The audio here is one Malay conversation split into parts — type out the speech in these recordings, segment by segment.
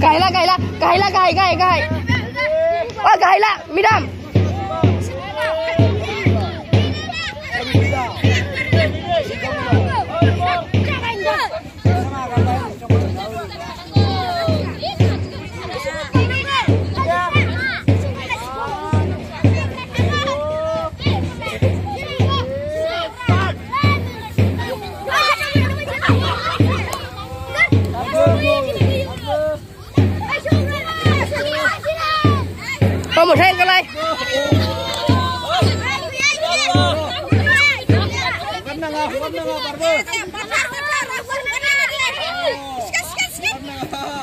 Kahila. Oh, kahila, midam. Một thêm cái này.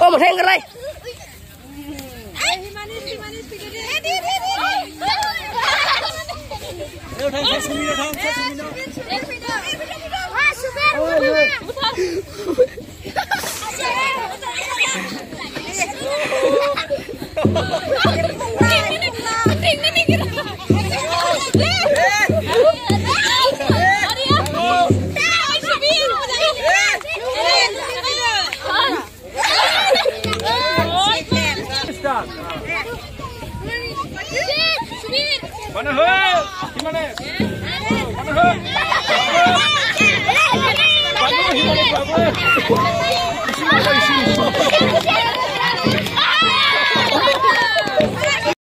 Một thêm cái này. Mana hei? Gimana? Mana hei? Bagus.